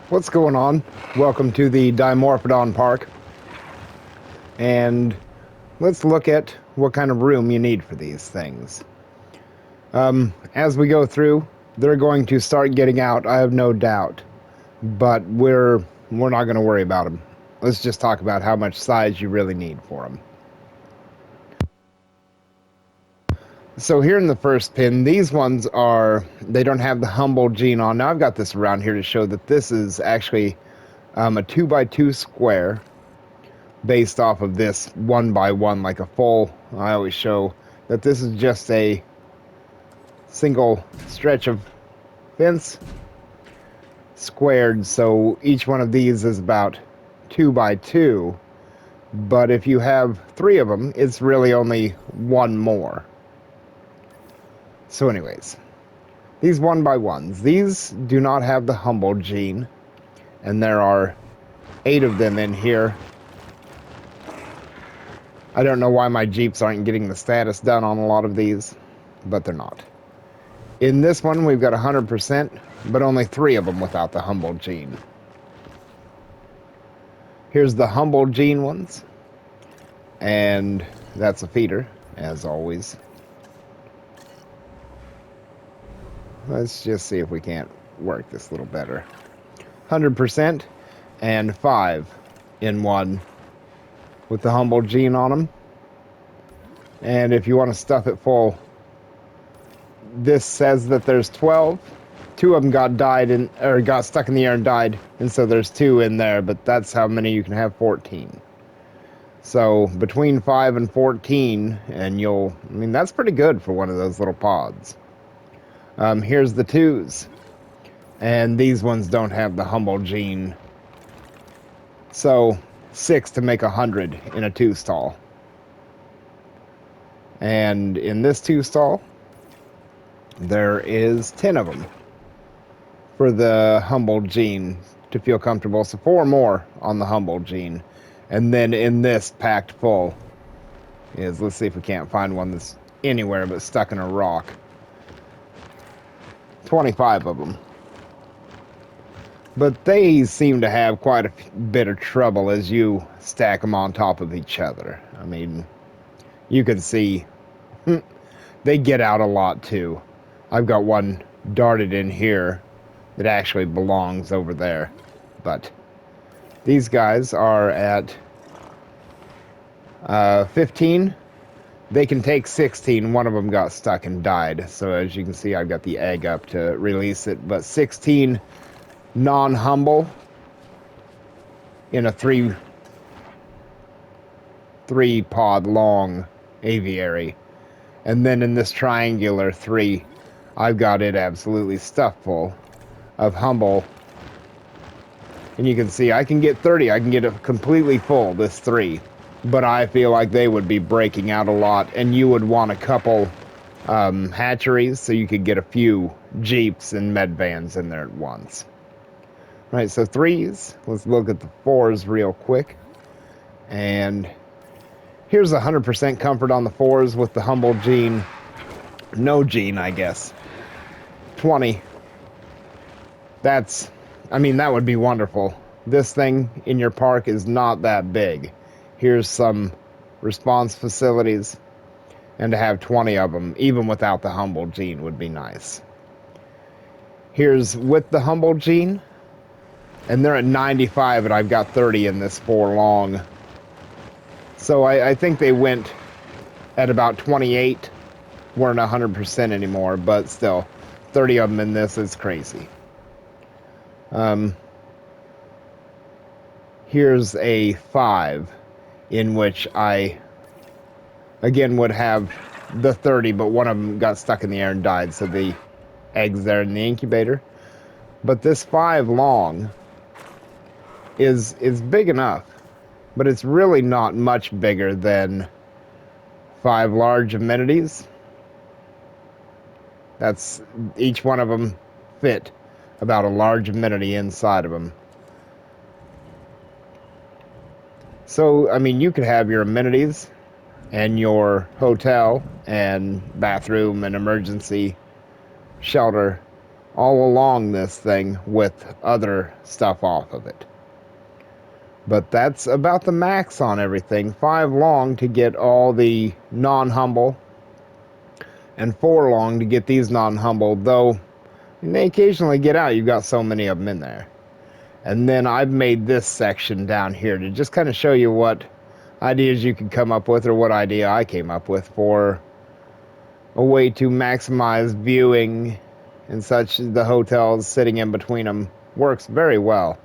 What's going on? Welcome to the Dimorphadon Park. And let's look at what kind of room you need for these things. As we go through, they're going to start getting out, I have no doubt. But we're not going to worry about them. Let's just talk about how much size you really need for them. So here in the first pin, these ones they don't have the humble gene on. Now I've got this around here to show that this is actually a 2x2 square based off of this 1x1, like a full. I always show that this is just a single stretch of fence squared, so each one of these is about 2x2, but if you have 3 of them, it's really only one more. So anyways, these 1x1s, these do not have the humble gene, and there are 8 of them in here. I don't know why my Jeeps aren't getting the status done on a lot of these, but they're not. In this one, we've got 100%, but only 3 of them without the humble gene. Here's the humble gene ones, and that's a feeder, as always. Let's just see if we can't work this a little better. 100% and 5 in one with the humble gene on them. And if you want to stuff it full, this says that there's 12. 2 of them got stuck in the air and died, and so there's 2 in there, but that's how many you can have. 14. So between 5 and 14, and that's pretty good for one of those little pods. Here's the 2s, and these ones don't have the humble gene. So 6 to make 100 in a 2 stall. And in this 2 stall, there is 10 of them for the humble gene to feel comfortable. So 4 more on the humble gene. And then in this packed full is, let's see if we can't find one that's anywhere but stuck in a rock. 25 of them. But they seem to have quite a bit of trouble as you stack them on top of each other. I mean, you can see they get out a lot too. I've got one darted in here that actually belongs over there. But these guys are at 15. They can take 16. One of them got stuck and died. So as you can see, I've got the egg up to release it. But 16 non-humble in a 3 pod long aviary. And then in this triangular 3, I've got it absolutely stuffed full of humble. And you can see I can get 30. I can get it completely full, this 3. But I feel like they would be breaking out a lot, and you would want a couple hatcheries so you could get a few Jeeps and med vans in there at once. Right, so 3s. Let's look at the 4s real quick. And here's 100% comfort on the 4s with the humble gene. No gene, I guess. 20. That would be wonderful. This thing in your park is not that big. Here's some response facilities. And to have 20 of them, even without the humble gene, would be nice. Here's with the humble gene. And they're at 95, and I've got 30 in this 4 long. So I think they went at about 28. Weren't 100% anymore, but still, 30 of them in this is crazy. Here's a 5, in which I, again, would have the 30, but one of them got stuck in the air and died, so the egg's there in the incubator. But this 5 long is big enough, but it's really not much bigger than 5 large amenities. That's, each one of them fit about a large amenity inside of them. So, I mean, you could have your amenities and your hotel and bathroom and emergency shelter all along this thing with other stuff off of it. But that's about the max on everything. 5 long to get all the non-humble, and 4 long to get these non-humble, though when they occasionally get out, you've got so many of them in there. And then I've made this section down here to just kind of show you what ideas you could come up with, or what idea I came up with for a way to maximize viewing and such. The hotels sitting in between them works very well.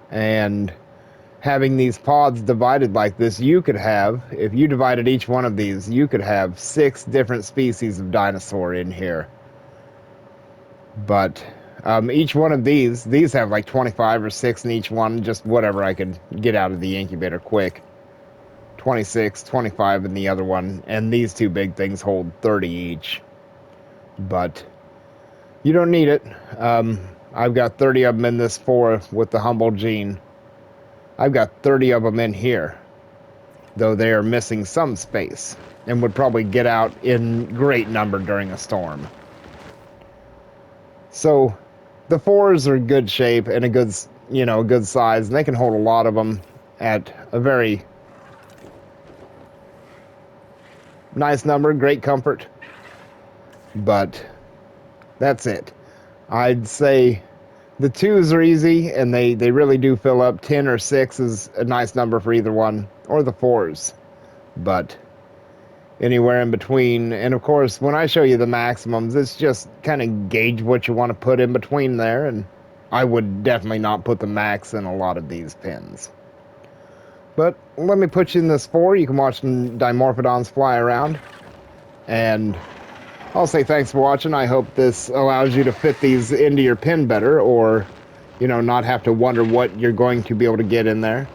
And having these pods divided like this, you could have, if you divided each one of these, you could have 6 different species of dinosaur in here. But each one of these have like 25 or 6 in each one, just whatever I could get out of the incubator quick. 26, 25 in the other one, and these 2 big things hold 30 each. But you don't need it. I've got 30 of them in this 4 with the humble gene. I've got 30 of them in here, though they are missing some space and would probably get out in great number during a storm. So the 4s are good shape and a good size, and they can hold a lot of them at a very nice number, great comfort. But that's it. I'd say the 2s are easy, and they really do fill up. 10 or 6 is a nice number for either one, or the 4s. But anywhere in between, and of course, when I show you the maximums, it's just kind of gauge what you want to put in between there, and I would definitely not put the max in a lot of these pins. But let me put you in this 4. You can watch some Dimorphodons fly around. And I'll say thanks for watching. I hope this allows you to fit these into your pin better, or, not have to wonder what you're going to be able to get in there.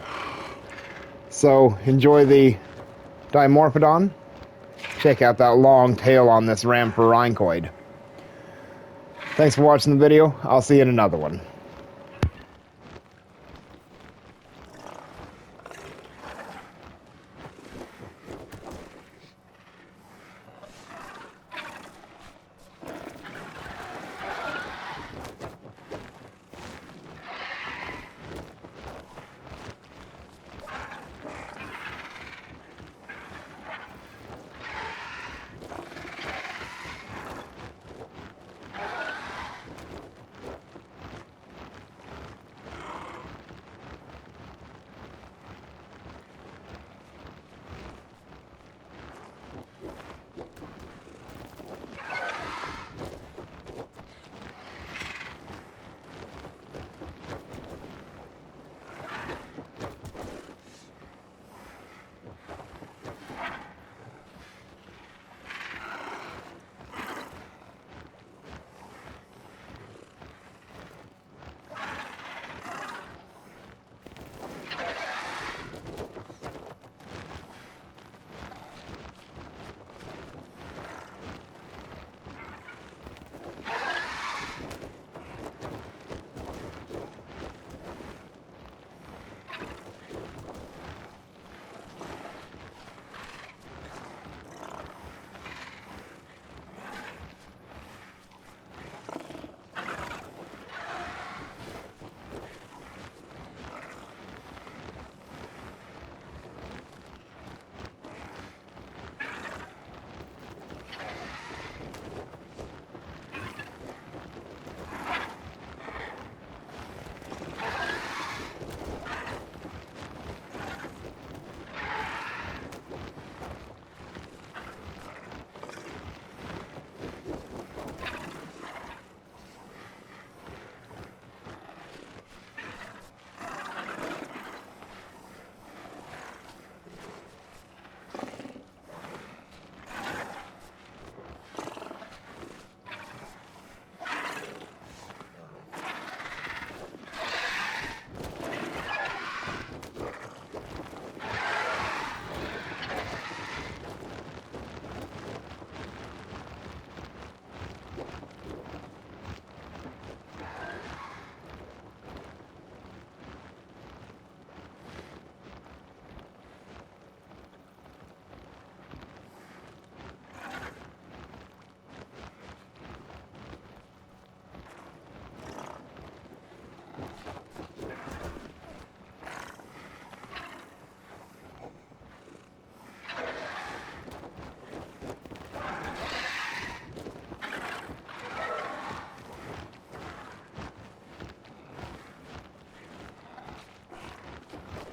So enjoy the Dimorphodon. Check out that long tail on this Rhamphorhynchoid. Thanks for watching the video. I'll see you in another one.